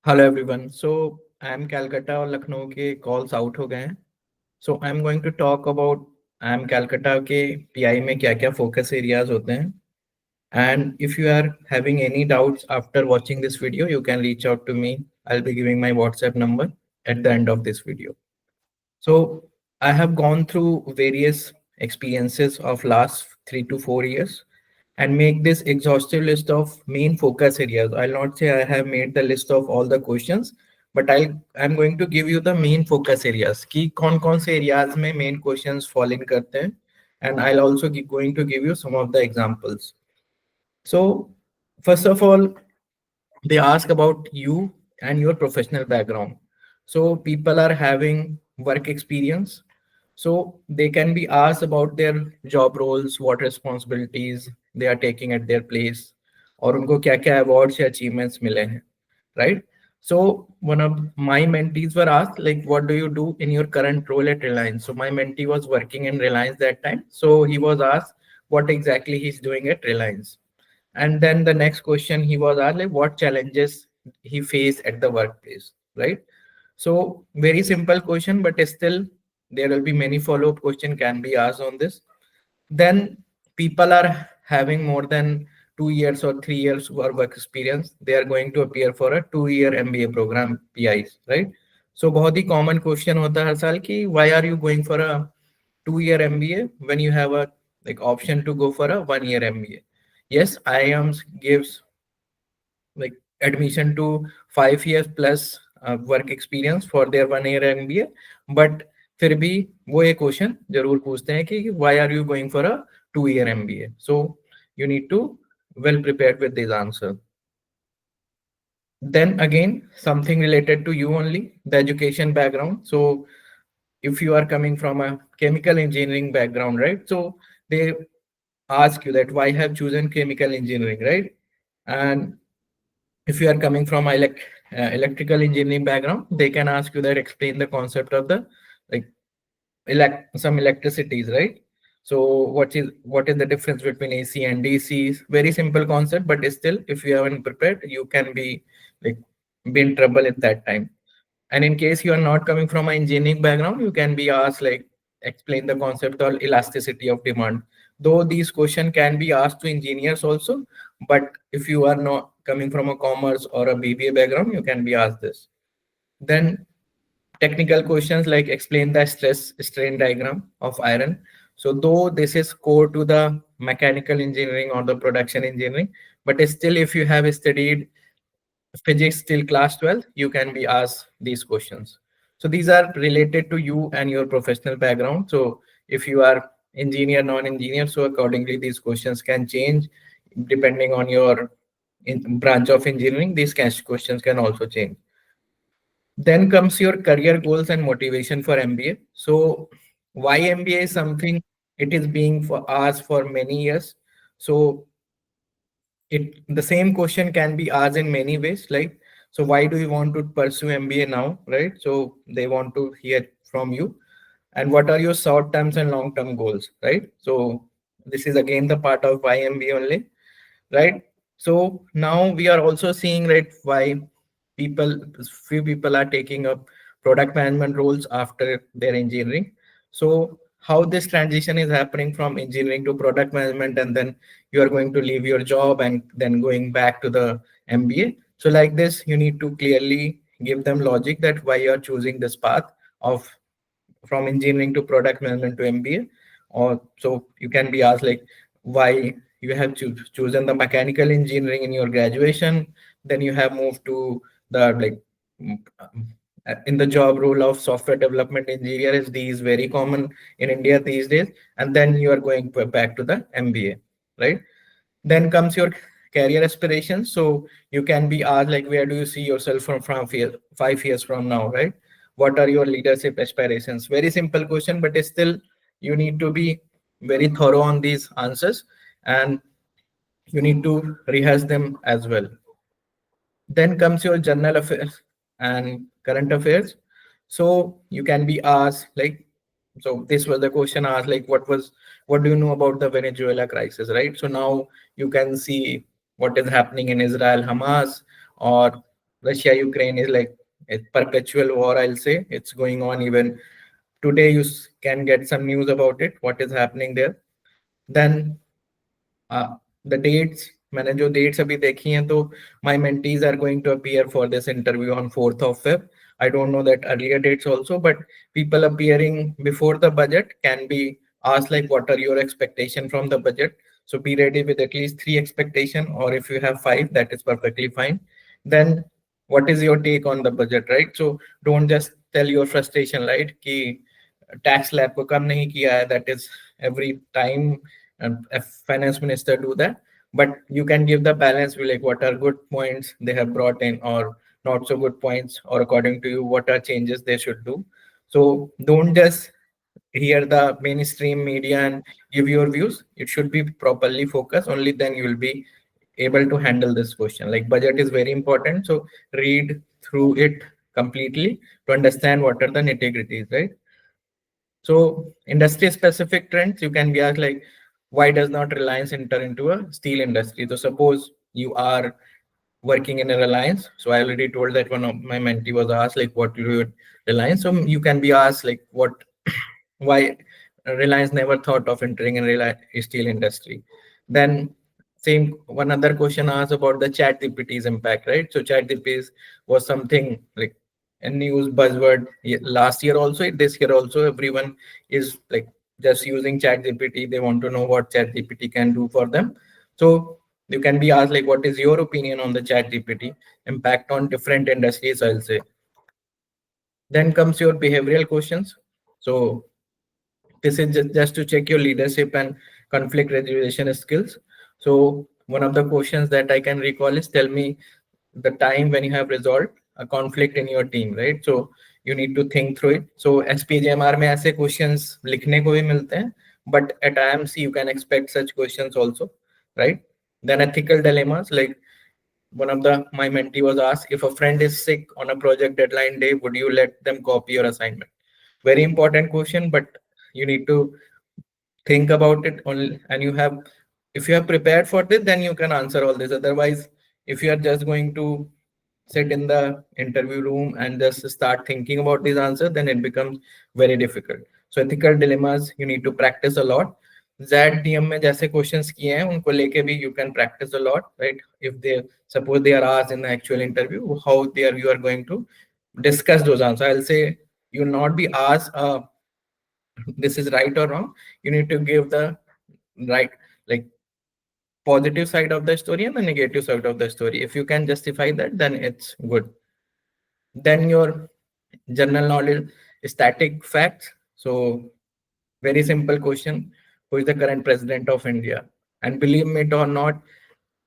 Hello everyone I M Calcutta और लखनऊ के calls out हो गए हैं। I am going to talk about I M Calcutta के पीआई में क्या क्या फोकस एरियाज होते हैं। And if you are having any doubts after watching this video you can reach out to me. I will be giving my WhatsApp number at the end of this video. So I have gone through various experiences of last 3 to 4 years and make this exhaustive list of main focus areas. I'll not say I have made the list of all the questions, but I'm going to give you the main focus areas. कि कौन-कौन से areas में main questions fall in करते हैं, and I'll also going to give you some of the examples. So first of all, they ask about you and your professional background. So people are having work experience, so they can be asked about their job roles, what responsibilities they are taking at their place, और उनको क्या क्या awards या achievements मिले हैं, right? So one of my mentees were asked like, what do you do in your current role at Reliance? So my mentee was working in Reliance that time, so he was asked what exactly he's doing at Reliance. And then the next question he was asked like what challenges he faced at the workplace, right? So very simple question, but still there will be many follow-up question can be asked on this. Then people are having more than 2 years or 3 years work experience, they are going to appear for a 2 year MBA program PIs, right? So बहुत ही common question होता है हर साल कि why are you going for a 2 year MBA when you have a like option to go for a 1 year MBA? Yes, IIMs gives like admission to 5 years plus work experience for their 1 year MBA, but फिर भी वो एक question जरूर पूछते हैं कि why are you going for a 2 year MBA? So you need to well prepared with this answer. Then again, something related to you only, the education background. So if you are coming from a chemical engineering background, right? So they ask you that why have chosen chemical engineering, right? And if you are coming from electrical engineering background, they can ask you that explain the concept of the like some electricities, right? So what is the difference between AC and DC? Very simple concept, but still if you haven't prepared you can like be in trouble at that time. And in case you are not coming from an engineering background, you can be asked like explain the concept of elasticity of demand. Though these questions can be asked to engineers also, but if you are not coming from a commerce or a BBA background, you can be asked this. Then technical questions like explain the stress strain diagram of iron. So though this is core to the mechanical engineering or the production engineering, but still if you have studied physics till class 12 you can be asked these questions. So these are related to you and your professional background. So if you are engineer non-engineer, so accordingly these questions can change depending on your branch of engineering. These questions can also change. Then comes your career goals and motivation for MBA. So why MBA is something it is being for asked for many years. So the same question can be asked in many ways, like, so why do you want to pursue MBA now, right? So they want to hear from you. And what are your short terms and long term goals, right? So this is again the part of why MBA only, right? So now we are also seeing, right, why few people are taking up product management roles after their engineering. So how this transition is happening from engineering to product management, and then you are going to leave your job and then going back to the MBA. So like this, you need to clearly give them logic that why you are choosing this path of from engineering to product management to MBA. Or so you can be asked like why you have chosen the mechanical engineering in your graduation, then you have moved to the in the job role of software development engineer is these very common in India these days, and then you are going back to the MBA, right? Then comes your career aspirations. So you can be asked like where do you see yourself from 5 years from now, right? What are your leadership aspirations? Very simple question, but still you need to be very thorough on these answers and you need to rehearse them as well. Then comes your general affairs and current affairs. So you can be asked like, so this was the question asked like, what do you know about the Venezuela crisis, right? So now you can see what is happening in Israel, Hamas, or Russia Ukraine is like a perpetual war, I'll say. It's going on even today. You can get some news about it, what is happening there. Then the dates, मैंने जो dates अभी देखी हैं, तो my mentees are going to appear for this interview on 4th of Feb. I don't know that earlier dates also, but people appearing before the budget can be asked like, what are your expectation from the budget? So be ready with at least 3 expectation, or if you have 5, that is perfectly fine. Then what is your take on the budget, right? So don't just tell your frustration, right? कि tax slab को कम नहीं किया है, that is every time a finance minister do that, but you can give the balance with like what are good points they have brought in or not so good points, or according to you what are changes they should do. So don't just hear the mainstream media and give your views. It should be properly focused, only then you will be able to handle this question. Like budget is very important, so read through it completely to understand what are the nitty-gritties, right? So industry specific trends, you can be asked like, why does not Reliance enter into a steel industry? So suppose you are working in a Reliance. So I already told that one of my mentee was asked like, what do you Reliance? So you can be asked like, what, why Reliance never thought of entering in steel industry. Then same one other question asked about the chat GPT's impact, right? So chat GPT's was something like a news buzzword last year also, this year also. Everyone is like just using chat GPT. They want to know what chat GPT can do for them. So you can be asked like, what is your opinion on the chat GPT impact on different industries, I'll say. Then comes your behavioral questions. So this is just to check your leadership and conflict resolution skills. So one of the questions that I can recall is, tell me the time when you have resolved a conflict in your team, right? So you need to think through it. So SPJMR में ऐसे questions लिखने को भी मिलते हैं, but at IIMC you can expect such questions also, right? Then ethical dilemmas, like one of the my mentee was asked, if a friend is sick on a project deadline day, would you let them copy your assignment? Very important question, but you need to think about it only, and you have, if you have prepared for this, then you can answer all this. Otherwise, if you are just going to sit in the interview room and just start thinking about these answers, then it becomes very difficult. So ethical dilemmas you need to practice a lot. ZDM में जैसे questions किए हैं उनको लेके भी you can practice a lot, right? If they suppose they are asked in the actual interview, how they are, you are going to discuss those answers. I'll say you will not be asked this is right or wrong. You need to give the right, like positive side of the story and the negative side of the story. If you can justify that, then it's good. Then your general knowledge, static facts. So very simple question, who is the current president of India? And believe me it or not,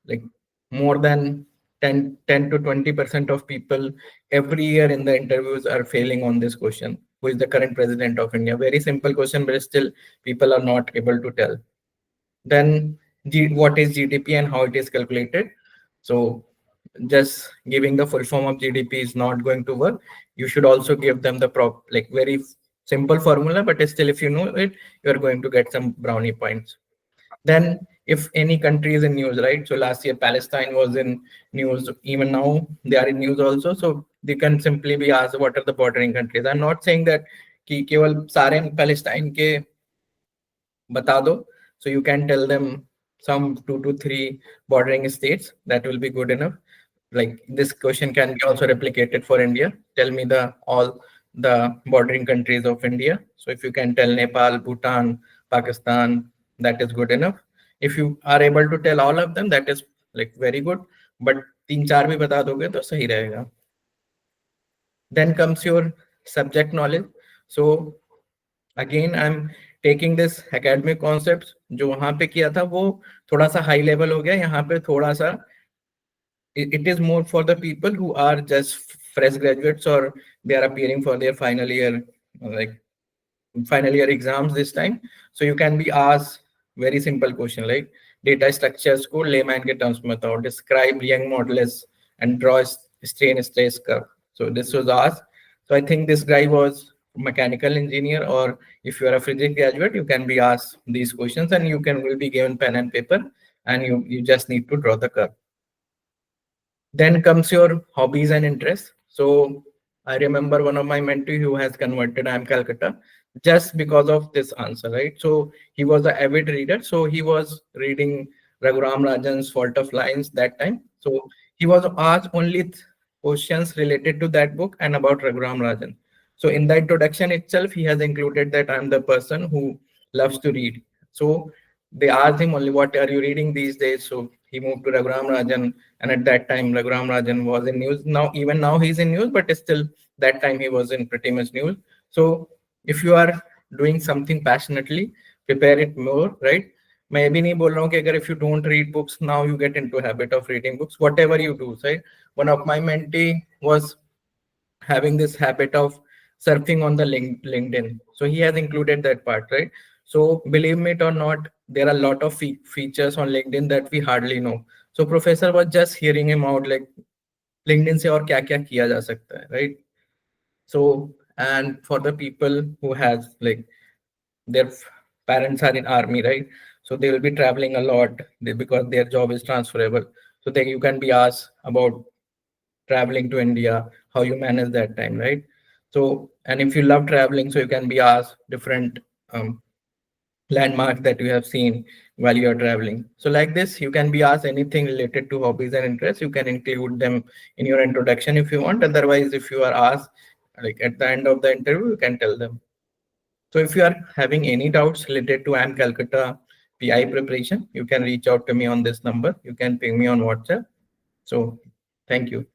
like more than 10 to 20% of people every year in the interviews are failing on this question, who is the current president of India? Very simple question, but still people are not able to tell. Then what is GDP and how it is calculated? So just giving the full form of GDP is not going to work. You should also give them the like very simple formula, but still if you know it, you're going to get some brownie points. Then if any country is in news, right? So last year Palestine was in news, even now they are in news also. So they can simply be asked, what are the bordering countries? I'm not saying that कि केवल सारे Palestine के बता दो. So you can tell them some 2 to 3 bordering states. That will be good enough. Like this question can be also replicated for India. Tell me the all the bordering countries of India. So if you can tell Nepal, Bhutan, Pakistan, that is good enough. If you are able to tell all of them, that is like very good. But 3-4 भी बता दोगे तो सही रहेगा. Then comes your subject knowledge. So again I'm taking this academic concepts जो वहां पे किया था वो थोड़ा सा high level हो गया. यहाँ पे थोड़ा सा it is more for the people who are just fresh graduates or they are appearing for their final year, like final year exams this time. So you can be asked very simple question like data structures को layman के terms में बताओ, describe Young modulus and draw a strain stress curve. So this was asked. So I think this guy was mechanical engineer, or if you are a physics graduate, you can be asked these questions and you can will be given pen and paper and you just need to draw the curve. Then comes your hobbies and interests. So I remember one of my mentee who has converted IIM Calcutta just because of this answer, right? So he was an avid reader. So he was reading Raghuram Rajan's Fault of Lines that time. So he was asked only questions related to that book and about Raghuram Rajan. So in the introduction itself, he has included that I'm the person who loves to read. So they asked him only, what are you reading these days? So he moved to Raghuram Rajan, and at that time Raghuram Rajan was in news. Now even now he's in news, but still that time he was in pretty much news. So if you are doing something passionately, prepare it more, right? मैं ये भी नहीं बोल रहा हूँ कि अगर if you don't read books now you get into habit of reading books, whatever you do, right? One of my mentee was having this habit of surfing on the LinkedIn. So he has included that part, right? So believe me it or not, there are a lot of features on LinkedIn that we hardly know. So professor was just hearing him out like LinkedIn से और क्या क्या किया जा सकता है, right? So and for the people who has like their parents are in army, right? So they will be traveling a lot because their job is transferable. So they you can be asked about traveling to India, how you manage that time, right? So, and if you love traveling, so you can be asked different landmarks that you have seen while you are traveling. So, like this, you can be asked anything related to hobbies and interests. You can include them in your introduction if you want. Otherwise, if you are asked, like at the end of the interview, you can tell them. So, if you are having any doubts related to IIM Calcutta PI preparation, you can reach out to me on this number. You can ping me on WhatsApp. So, thank you.